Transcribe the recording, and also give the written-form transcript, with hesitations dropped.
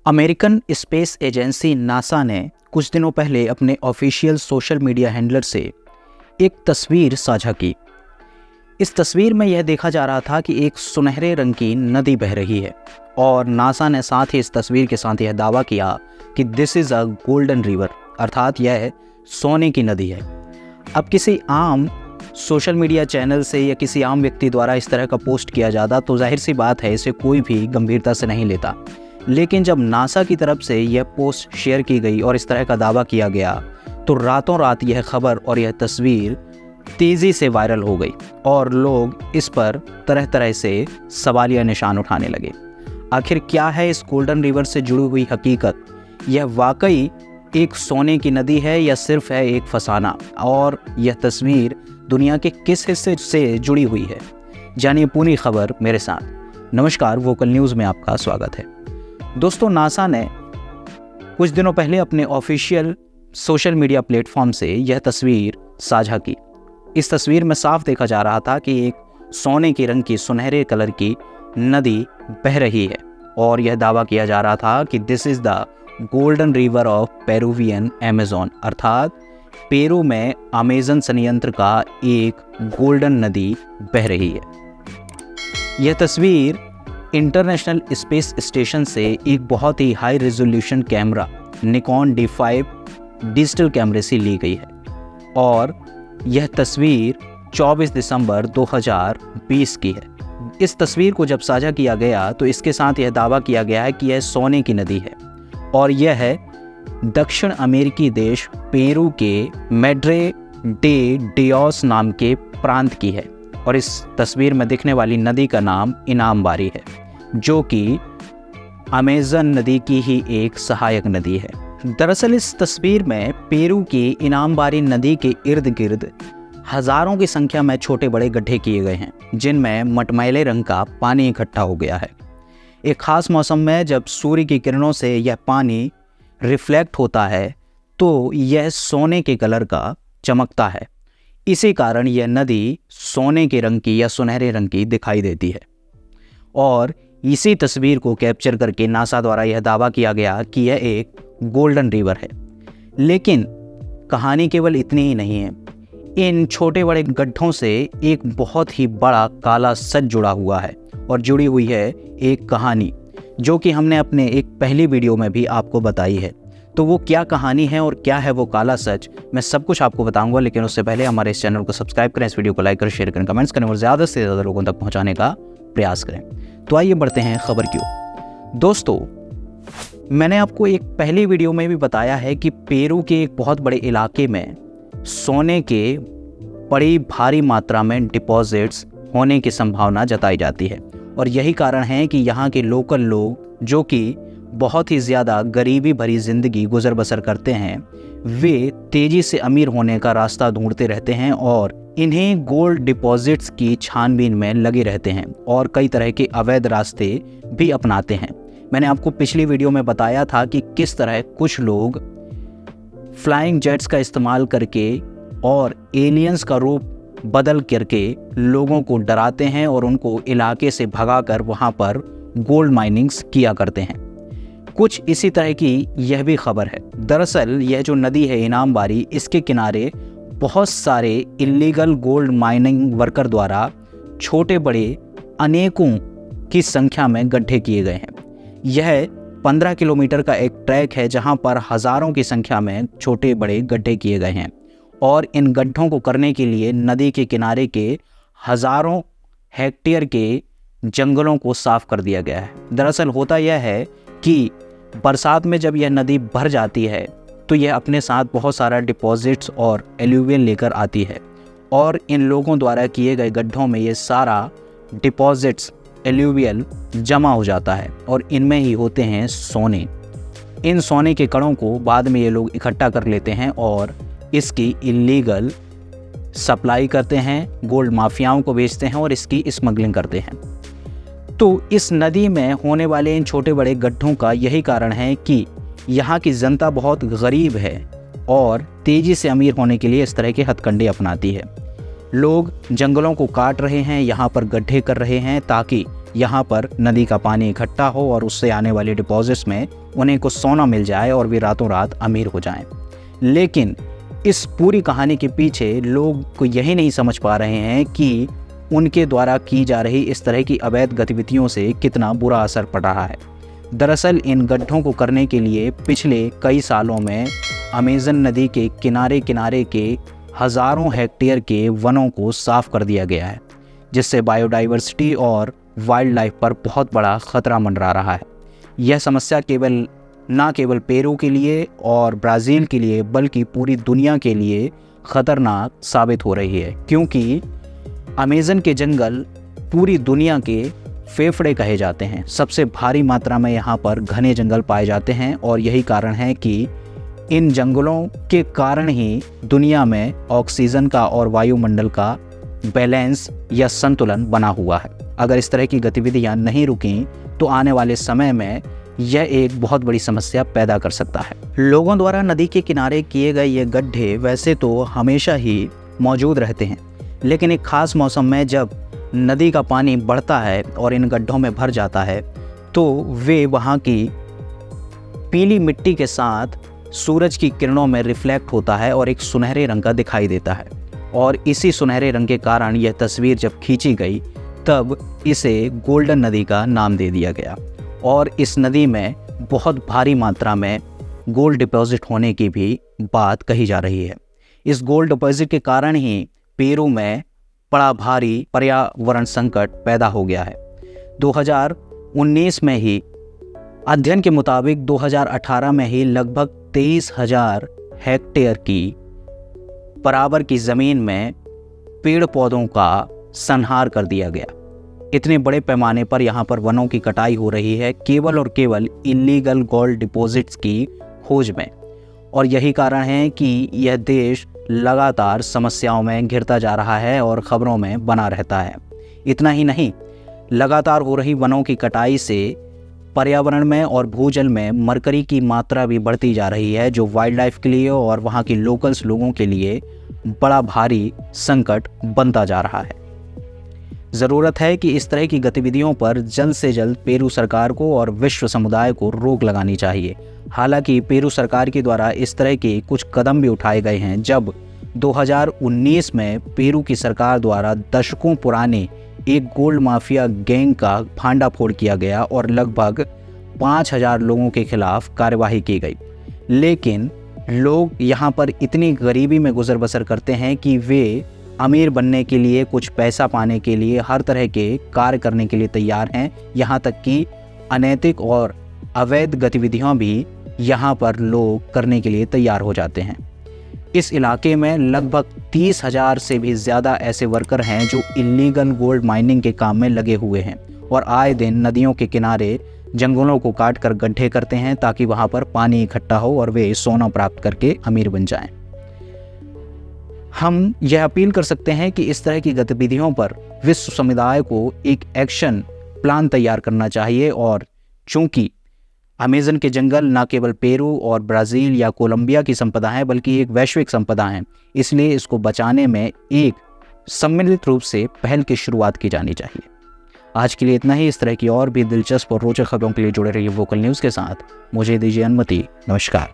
American space agency NASA ने कुछ दिनों पहले अपने ऑफिशियल सोशल मीडिया हैंडलर से एक तस्वीर साझा की। इस तस्वीर में यह देखा जा रहा था कि एक सुनहरे रंग की नदी बह रही है और नासा ने साथ ही इस तस्वीर के साथ यह दावा किया कि this is a golden river, अर्थात यह सोने की नदी है। अब किसी आम सोशल मीडिया चैनल से या किसी आम व्यक्ति द्वारा इस तरह का पोस्ट किया जाता तो जाहिर सी बात है इसे कोई भी गंभीरता से नहीं लेता, लेकिन जब नासा की तरफ से यह पोस्ट शेयर की गई और इस तरह का दावा किया गया तो रातों रात यह खबर और यह तस्वीर तेज़ी से वायरल हो गई और लोग इस पर तरह तरह से सवालिया निशान उठाने लगे। आखिर क्या है इस गोल्डन रिवर से जुड़ी हुई हकीकत? यह वाकई एक सोने की नदी है या सिर्फ है एक फसाना? और यह तस्वीर दुनिया के किस हिस्से से जुड़ी हुई है? जानिए पूरी खबर मेरे साथ। नमस्कार, वोकल न्यूज़ में आपका स्वागत है। दोस्तों, नासा ने कुछ दिनों पहले अपने ऑफिशियल सोशल मीडिया प्लेटफॉर्म से यह तस्वीर साझा की। इस तस्वीर में साफ देखा जा रहा था कि एक सोने के रंग की सुनहरे कलर की नदी बह रही है और यह दावा किया जा रहा था कि this is the golden river of Peruvian Amazon, अर्थात पेरू में अमेज़न संयंत्र का एक गोल्डन नदी बह रही है। यह तस्वीर इंटरनेशनल स्पेस स्टेशन से एक बहुत ही high resolution camera Nikon D5 digital कैमरे से ली गई है और यह तस्वीर 24 दिसंबर 2020 की है। इस तस्वीर को जब साझा किया गया तो इसके साथ यह दावा किया गया है कि यह सोने की नदी है और यह है दक्षिण अमेरिकी देश पेरू के मैड्रे डे डियोस नाम के प्रांत की है और इस तस्वीर में दिखने वाली नदी का नाम इनामबारी है, जो कि अमेज़न नदी की ही एक सहायक नदी है। दरअसल इस तस्वीर में पेरू की इनामबारी नदी के इर्द गिर्द हज़ारों की संख्या में छोटे बड़े गड्ढे किए गए हैं जिनमें मटमैले रंग का पानी इकट्ठा हो गया है। एक ख़ास मौसम में जब सूर्य की किरणों से यह पानी रिफ्लेक्ट होता है तो यह सोने के कलर का चमकता है। इसी कारण यह नदी सोने के रंग की या सुनहरे रंग की दिखाई देती है और इसी तस्वीर को कैप्चर करके नासा द्वारा यह दावा किया गया कि यह एक गोल्डन रिवर है। लेकिन कहानी केवल इतनी ही नहीं है। इन छोटे बड़े गड्ढों से एक बहुत ही बड़ा काला सच जुड़ा हुआ है और जुड़ी हुई है एक कहानी, जो कि हमने अपने एक पहली वीडियो में भी आपको बताई है। तो वो क्या कहानी है और क्या है वो काला सच, मैं सब कुछ आपको बताऊंगा। लेकिन उससे पहले हमारे इस चैनल को सब्सक्राइब करें, इस वीडियो को लाइक करें, शेयर करें, कमेंट्स करें और ज़्यादा से ज़्यादा लोगों तक पहुंचाने का प्रयास करें। तो आइए बढ़ते हैं खबर की ओर। दोस्तों, मैंने आपको एक पहली वीडियो में भी बताया है कि पेरू के एक बहुत बड़े इलाके में सोने के बड़ी भारी मात्रा में डिपॉजिट्स होने की संभावना जताई जाती है और यही कारण है कि यहाँ के लोकल लोग, जो कि बहुत ही ज़्यादा गरीबी भरी ज़िंदगी गुजर बसर करते हैं, वे तेज़ी से अमीर होने का रास्ता ढूंढते रहते हैं और इन्हें गोल्ड डिपॉजिट्स की छानबीन में लगे रहते हैं और कई तरह के अवैध रास्ते भी अपनाते हैं। मैंने आपको पिछली वीडियो में बताया था कि किस तरह कुछ लोग फ्लाइंग जेट्स का इस्तेमाल करके और एलियंस का रूप बदल करके लोगों को डराते हैं और उनको इलाके से भगाकर वहाँ पर गोल्ड माइनिंग्स किया करते हैं। कुछ इसी तरह की यह भी खबर है। दरअसल यह जो नदी है इनामबारी, इसके किनारे बहुत सारे इलीगल गोल्ड माइनिंग वर्कर द्वारा छोटे बड़े अनेकों की संख्या में गड्ढे किए गए हैं। यह 15 किलोमीटर का एक ट्रैक है जहां पर हज़ारों की संख्या में छोटे बड़े गड्ढे किए गए हैं और इन गड्ढों को करने के लिए नदी के किनारे के हज़ारों हेक्टेयर के जंगलों को साफ कर दिया गया है। दरअसल होता यह है कि बरसात में जब यह नदी भर जाती है तो यह अपने साथ बहुत सारा डिपॉजिट्स और एल्यूवियल लेकर आती है और इन लोगों द्वारा किए गए गड्ढों में ये सारा डिपॉजिट्स एल्यूवियल जमा हो जाता है और इनमें ही होते हैं सोने। इन सोने के कणों को बाद में ये लोग इकट्ठा कर लेते हैं और इसकी इलीगल सप्लाई करते हैं, गोल्ड माफियाओं को बेचते हैं और इसकी स्मगलिंग करते हैं। तो इस नदी में होने वाले इन छोटे बड़े गड्ढों का यही कारण है कि यहाँ की जनता बहुत गरीब है और तेज़ी से अमीर होने के लिए इस तरह के हथकंडे अपनाती है। लोग जंगलों को काट रहे हैं, यहाँ पर गड्ढे कर रहे हैं ताकि यहाँ पर नदी का पानी इकट्ठा हो और उससे आने वाले डिपॉजिट्स में उन्हें कुछ सोना मिल जाए और वे रातों रात अमीर हो जाएं। लेकिन इस पूरी कहानी के पीछे लोग को यही नहीं समझ पा रहे हैं कि उनके द्वारा की जा रही इस तरह की अवैध गतिविधियों से कितना बुरा असर पड़ रहा है। दरअसल इन गड्ढों को करने के लिए पिछले कई सालों में अमेज़न नदी के किनारे किनारे के हज़ारों हेक्टेयर के वनों को साफ कर दिया गया है, जिससे बायोडाइवर्सिटी और वाइल्ड लाइफ पर बहुत बड़ा खतरा मंडरा रहा है। यह समस्या न केवल पेरू के लिए और ब्राज़ील के लिए बल्कि पूरी दुनिया के लिए ख़तरनाक साबित हो रही है, क्योंकि अमेज़न के जंगल पूरी दुनिया के फेफड़े कहे जाते हैं। सबसे भारी मात्रा में यहाँ पर घने जंगल पाए जाते हैं और यही कारण है कि इन जंगलों के कारण ही दुनिया में ऑक्सीजन का और वायुमंडल का बैलेंस या संतुलन बना हुआ है। अगर इस तरह की गतिविधियां नहीं रुकीं तो आने वाले समय में यह एक बहुत बड़ी समस्या पैदा कर सकता है। लोगों द्वारा नदी के किनारे किए गए ये गड्ढे वैसे तो हमेशा ही मौजूद रहते हैं, लेकिन एक ख़ास मौसम में जब नदी का पानी बढ़ता है और इन गड्ढों में भर जाता है तो वे वहाँ की पीली मिट्टी के साथ सूरज की किरणों में रिफ्लेक्ट होता है और एक सुनहरे रंग का दिखाई देता है। और इसी सुनहरे रंग के कारण यह तस्वीर जब खींची गई तब इसे गोल्डन नदी का नाम दे दिया गया। और इस नदी में बहुत भारी मात्रा में गोल्ड डिपॉजिट होने की भी बात कही जा रही है। इस गोल्ड डिपॉजिट के कारण ही पेरू में बड़ा भारी पर्यावरण संकट पैदा हो गया है। 2019 में ही अध्ययन के मुताबिक 2018 में ही लगभग 23,000 हेक्टेयर की बराबर की ज़मीन में पेड़ पौधों का संहार कर दिया गया। इतने बड़े पैमाने पर यहाँ पर वनों की कटाई हो रही है केवल और केवल इलीगल गोल्ड डिपॉजिट्स की खोज में। और यही कारण है कि यह देश लगातार समस्याओं में घिरता जा रहा है और ख़बरों में बना रहता है। इतना ही नहीं, लगातार हो रही वनों की कटाई से पर्यावरण में और भूजल में मरकरी की मात्रा भी बढ़ती जा रही है, जो वाइल्ड लाइफ के लिए और वहाँ की लोकल्स लोगों के लिए बड़ा भारी संकट बनता जा रहा है। ज़रूरत है कि इस तरह की गतिविधियों पर जल्द से जल्द पेरू सरकार को और विश्व समुदाय को रोक लगानी चाहिए। हालांकि पेरू सरकार के द्वारा इस तरह के कुछ कदम भी उठाए गए हैं। जब 2019 में पेरू की सरकार द्वारा दशकों पुराने एक गोल्ड माफिया गैंग का भांडाफोड़ किया गया और लगभग 5,000 लोगों के खिलाफ कार्यवाही की गई। लेकिन लोग यहाँ पर इतनी गरीबी में गुजर बसर करते हैं कि वे अमीर बनने के लिए, कुछ पैसा पाने के लिए हर तरह के कार्य करने के लिए तैयार हैं। यहाँ तक कि अनैतिक और अवैध गतिविधियाँ भी यहाँ पर लोग करने के लिए तैयार हो जाते हैं। इस इलाके में लगभग 30,000 से भी ज़्यादा ऐसे वर्कर हैं जो इलीगल गोल्ड माइनिंग के काम में लगे हुए हैं और आए दिन नदियों के किनारे जंगलों को काट कर गड्ढे करते हैं ताकि वहाँ पर पानी इकट्ठा हो और वे सोना प्राप्त करके अमीर बन जाएं। हम यह अपील कर सकते हैं कि इस तरह की गतिविधियों पर विश्व समुदाय को एक एक्शन प्लान तैयार करना चाहिए। और चूंकि अमेज़न के जंगल न केवल पेरू और ब्राज़ील या कोलंबिया की संपदा है बल्कि एक वैश्विक संपदा है, इसलिए इसको बचाने में एक सम्मिलित रूप से पहल की शुरुआत की जानी चाहिए। आज के लिए इतना ही। इस तरह की और भी दिलचस्प और रोचक खबरों के लिए जुड़े रहिए वोकल न्यूज़ के साथ। मुझे दीजिए अनुमति। नमस्कार।